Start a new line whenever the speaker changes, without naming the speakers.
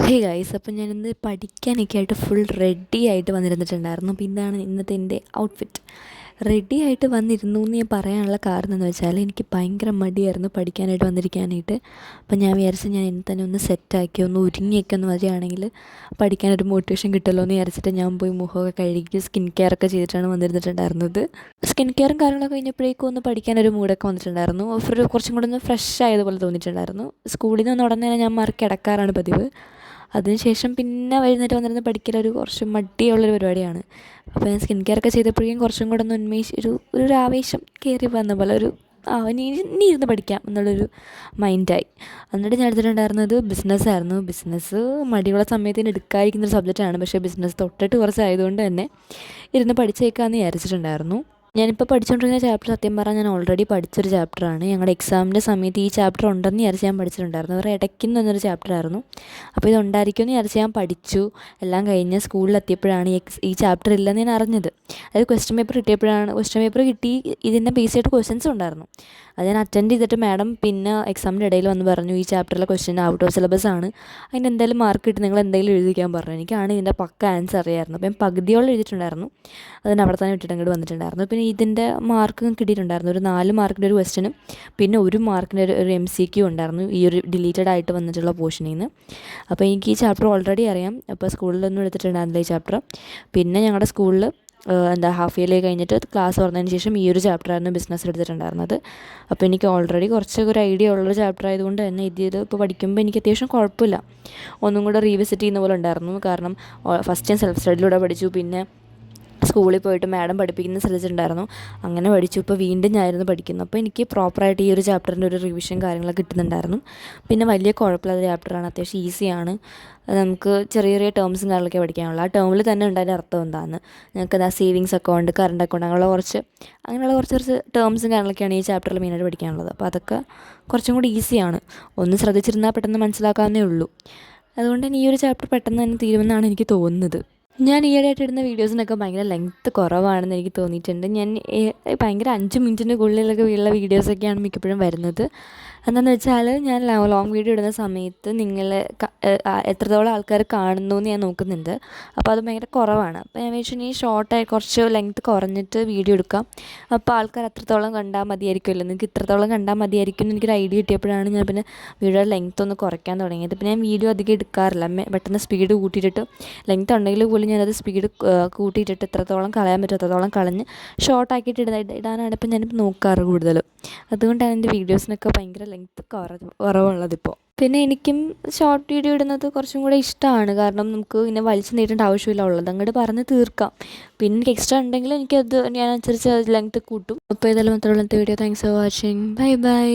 Hey guys, അപ്പം ഞാനിന്ന് പഠിക്കാനൊക്കെ ആയിട്ട് ഫുൾ റെഡി ആയിട്ട് വന്നിരുന്നിട്ടുണ്ടായിരുന്നു. അപ്പോൾ ഇതാണ് ഇന്നത്തെ എൻ്റെ ഔട്ട്ഫിറ്റ്. റെഡി ആയിട്ട് വന്നിരുന്നു എന്ന് ഞാൻ പറയാനുള്ള കാരണം എന്ന് വെച്ചാൽ എനിക്ക് ഭയങ്കര മടിയായിരുന്നു പഠിക്കാനായിട്ട് വന്നിരിക്കാനായിട്ട്. അപ്പം ഞാൻ വിചാരിച്ചു ഞാൻ എന്നെ തന്നെ ഒന്ന് സെറ്റാക്കി ഒന്ന് ഒരുങ്ങിയൊക്കെ ഒന്ന് വരികയാണെങ്കിൽ പഠിക്കാനൊരു മോട്ടിവേഷൻ കിട്ടുമല്ലോ എന്ന് വിചാരിച്ചിട്ട് ഞാൻ പോയി മുഖമൊക്കെ കഴുകി സ്കിൻ കെയർ ഒക്കെ ചെയ്തിട്ടാണ് വന്നിരുന്നിട്ടുണ്ടായിരുന്നത്. സ്കിൻ കെയറും കാര്യങ്ങളൊക്കെ കഴിഞ്ഞപ്പോഴേക്കും ഒന്ന് പഠിക്കാനൊരു മൂഡൊക്കെ വന്നിട്ടുണ്ടായിരുന്നു. കുറച്ചും കൂടെ ഒന്ന് ഫ്രഷ് ആയതുപോലെ തോന്നിയിട്ടുണ്ടായിരുന്നു. സ്കൂളിൽ നിന്ന് ഉടനെ തന്നെ ഞാൻ മാറി കിടക്കാറാണ് പതിവ്. അതിനുശേഷം പിന്നെ എഴുന്നേറ്റ് വന്നിരുന്ന് പഠിക്കലൊരു കുറച്ച് മടിയുള്ളൊരു പരിപാടിയാണ്. അപ്പോൾ ഞാൻ സ്കിൻ കെയർ ഒക്കെ ചെയ്തപ്പോഴേക്കും കുറച്ചും കൂടെ ഒന്ന് ഒരു ആവേശം കയറി വന്ന പോലെ ഇനി ഇരുന്ന് പഠിക്കാം എന്നുള്ളൊരു മൈൻഡായി. എന്നിട്ട് ഞാൻ എടുത്തിട്ടുണ്ടായിരുന്നത് ബിസിനസ്സായിരുന്നു. ബിസിനസ് മടിയുള്ള സമയത്തിന് എടുക്കാതിരിക്കുന്നൊരു സബ്ജക്റ്റാണ്. പക്ഷേ ബിസിനസ് തൊട്ടിട്ട് കുറച്ചായതുകൊണ്ട് തന്നെ ഇരുന്ന് പഠിച്ചേക്കാമെന്ന് വിചാരിച്ചിട്ടുണ്ടായിരുന്നു. ഞാനിപ്പോൾ പഠിച്ചുകൊണ്ടിരിക്കുന്ന ചാപ്റ്റർ സത്യം പറഞ്ഞാൽ ഞാൻ ഓൾറെഡി പഠിച്ചൊരു ചാപ്റ്ററാണ്. ഞങ്ങളുടെ എക്സാമിൻ്റെ സമയത്ത് ഈ ചാപ്റ്റർ ഉണ്ടെന്ന് വിചാരിച്ച് ഞാൻ പഠിച്ചിട്ടുണ്ടായിരുന്നു. വേറെ ഇടയ്ക്കെന്ന് എന്നൊരു ചാപ്റ്ററായിരുന്നു. അപ്പോൾ ഇതുണ്ടായിരിക്കുമെന്ന് വിചാരിച്ച് ഞാൻ പഠിച്ചു. എല്ലാം കഴിഞ്ഞ് സ്കൂളിലെത്തിയപ്പോഴാണ് ഈ ചാപ്റ്റർ ഇല്ലെന്ന് ഞാൻ അറിഞ്ഞത്. അതായത് ക്വസ്റ്റ്യൻ പേപ്പർ കിട്ടി. ഇതിൻ്റെ ബേസ് ചെയ്തിട്ട് ക്വസ്റ്റ്യൻസും ഉണ്ടായിരുന്നു. അത് ഞാൻ അറ്റൻഡ് ചെയ്തിട്ട് മാഡം പിന്നെ എക്സാമിൻ്റെ ഇടയിൽ വന്ന് പറഞ്ഞു, ഈ ചാപ്റ്ററിലെ ക്വസ്റ്റ്യൻ ഔട്ട് ഓഫ് സിലബസ് ആണ്, അതിന് എന്തായാലും മാർക്ക് കിട്ടി, നിങ്ങൾ എന്തെങ്കിലും എഴുതിക്കാൻ പറഞ്ഞു. എനിക്കാണ് ഇതിൻ്റെ പക്ക ആൻസർ അറിയാമായിരുന്നു. അപ്പം ഞാൻ പകുതിയോളം എഴുതിയിട്ടുണ്ടായിരുന്നു. അതിന് അവിടെ തന്നെ വിട്ടിട്ട് അങ്ങോട്ട് വന്നിട്ടുണ്ടായിരുന്നു. പിന്നെ ഇതിൻ്റെ മാർക്ക് കിട്ടിയിട്ടുണ്ടായിരുന്നു. ഒരു 4 മാർക്കിൻ്റെ ഒരു ക്വസ്റ്റ്യനും പിന്നെ 1 മാർക്കിൻ്റെ ഒരു MCQ ഉണ്ടായിരുന്നു ഈ ഒരു ഡിലീറ്റഡ് ആയിട്ട് വന്നിട്ടുള്ള പോർഷനിൽ നിന്ന്. അപ്പോൾ എനിക്ക് ഈ ചാപ്റ്റർ ഓൾറെഡി അറിയാം. അപ്പോൾ സ്കൂളിലൊന്നും എടുത്തിട്ടുണ്ടായിരുന്നില്ല ഈ ചാപ്റ്റർ. പിന്നെ ഞങ്ങളുടെ സ്കൂളിൽ ഹാഫ് ഇയർലി കഴിഞ്ഞിട്ട് ക്ലാസ് തുറന്നതിന് ശേഷം ഈ ഒരു ചാപ്റ്ററായിരുന്നു ബിസിനസ് എടുത്തിട്ടുണ്ടായിരുന്നത്. അപ്പോൾ എനിക്ക് ഓൾറെഡി കുറച്ചൊക്കെ ഒരു ഐഡിയ ഉള്ളൊരു ചാപ്റ്റർ ആയതുകൊണ്ട് തന്നെ ഇത് ഇപ്പോൾ പഠിക്കുമ്പോൾ എനിക്ക് അത്യാവശ്യം കുഴപ്പമില്ല. ഒന്നും കൂടെ റീവിസിറ്റ് ചെയ്യുന്ന പോലെ ഉണ്ടായിരുന്നു. കാരണം ഫസ്റ്റ് ഞാൻ സെൽഫ് സ്റ്റഡിയിലൂടെ പഠിച്ചു. പിന്നെ സ്കൂളിൽ പോയിട്ട് മാഡം പഠിപ്പിക്കുന്നത് ശ്രദ്ധിച്ചിട്ടുണ്ടായിരുന്നു. അങ്ങനെ പഠിച്ചു. ഇപ്പോൾ വീണ്ടും ഞാനിരുന്ന് പഠിക്കുന്നു. അപ്പോൾ എനിക്ക് പ്രോപ്പറായിട്ട് ഈ ഒരു ചാപ്റ്ററിൻ്റെ ഒരു റിവിഷൻ കാര്യങ്ങളൊക്കെ കിട്ടുന്നുണ്ടായിരുന്നു. പിന്നെ വലിയ കുഴപ്പമില്ലാത്ത ചാപ്റ്ററാണ്. അത്യാവശ്യം ഈസിയാണ്. നമുക്ക് ചെറിയ ചെറിയ ടേംസും കാര്യങ്ങളൊക്കെ പഠിക്കാനുള്ളൂ. ആ ടേമിൽ തന്നെ ഉണ്ട് അതിൻ്റെ അർത്ഥം എന്താണെന്ന്. ഞങ്ങൾക്ക് സേവിങ്സ് അക്കൗണ്ട്, കറണ്ട് അക്കൗണ്ട് അങ്ങനെയുള്ള കുറച്ച് ടേംസും കാര്യങ്ങളൊക്കെയാണ് ഈ ചാപ്റ്ററിൽ മെയിനായിട്ട് പഠിക്കാനുള്ളത്. അപ്പോൾ അതൊക്കെ കുറച്ചും കൂടി ഈസിയാണ്. ഒന്ന് ശ്രദ്ധിച്ചിരുന്നാൽ പെട്ടെന്ന് മനസ്സിലാക്കാവുന്നേ ഉള്ളൂ. അതുകൊണ്ട് തന്നെ ഈ ഒരു ചാപ്റ്റർ പെട്ടെന്ന് തന്നെ തീരുമെന്നാണ് എനിക്ക് തോന്നുന്നത്. ഞാൻ ഈയിടെയായിട്ട് ഇടുന്ന വീഡിയോസിനൊക്കെ ഭയങ്കര ലെങ്ത്ത് കുറവാണെന്ന് എനിക്ക് തോന്നിയിട്ടുണ്ട്. ഞാൻ ഭയങ്കര 5 മിനിറ്റിൻ്റെ ഉള്ളിലൊക്കെ ഉള്ള വീഡിയോസൊക്കെയാണ് മിക്കപ്പോഴും വരുന്നത്. എന്താണെന്ന് വെച്ചാൽ ഞാൻ ലോങ് വീഡിയോ ഇടുന്ന സമയത്ത് നിങ്ങൾ എത്രത്തോളം ആൾക്കാർ കാണുന്നു എന്ന് ഞാൻ നോക്കുന്നുണ്ട്. അപ്പോൾ അത് ഭയങ്കര കുറവാണ്. അപ്പോൾ ഞാൻ വിചാരിച്ചു ഈ ഷോർട്ടായി കുറച്ച് ലെങ്ത്ത് കുറഞ്ഞിട്ട് വീഡിയോ എടുക്കാം. അപ്പോൾ ആൾക്കാർ അത്രത്തോളം കണ്ടാൽ മതിയായിരിക്കുമല്ലോ, നിങ്ങൾക്ക് ഇത്രത്തോളം കണ്ടാൽ മതിയായിരിക്കും എന്ന് എനിക്കൊരു ഐഡിയ കിട്ടിയപ്പോഴാണ് ഞാൻ പിന്നെ വീഡിയോയുടെ ലെങ്ത്ത് ഒന്ന് കുറയ്ക്കാൻ തുടങ്ങിയത്. പിന്നെ ഞാൻ വീഡിയോ അധികം എടുക്കാറില്ല. പെട്ടെന്ന് സ്പീഡ് കൂട്ടിയിട്ടിട്ട് ലെങ്ത്ത് ഉണ്ടെങ്കിൽ പോലും ഞാനത് സ്പീഡ് കൂട്ടിയിട്ടിട്ട് എത്രത്തോളം കളയാൻ പറ്റും അത്രത്തോളം കളഞ്ഞ് ഷോർട്ടാക്കിയിട്ട് ഇടാനാണ് ഇപ്പം ഞാനിപ്പോൾ നോക്കാറ് കൂടുതലും. അതുകൊണ്ടാണ് എൻ്റെ വീഡിയോസിനൊക്കെ ഭയങ്കര ലെങ്ത്ത് കുറവുള്ളതിപ്പോൾ. പിന്നെ എനിക്കും ഷോർട്ട് വീഡിയോ ഇടുന്നത് കുറച്ചും കൂടെ ഇഷ്ടമാണ്. കാരണം നമുക്ക് ഇങ്ങനെ വലിച്ചു നീട്ടേണ്ട ആവശ്യമില്ല, ഉള്ളത് അങ്ങോട്ട് പറഞ്ഞ് തീർക്കാം. പിന്നെ എനിക്ക് എക്സ്ട്രാ ഉണ്ടെങ്കിൽ ഞാൻ അനുസരിച്ച് ലെങ്ത്ത് കൂട്ടും. അപ്പോൾ ഏതായാലും മാത്രമുള്ള video. Thanks for watching. Bye bye.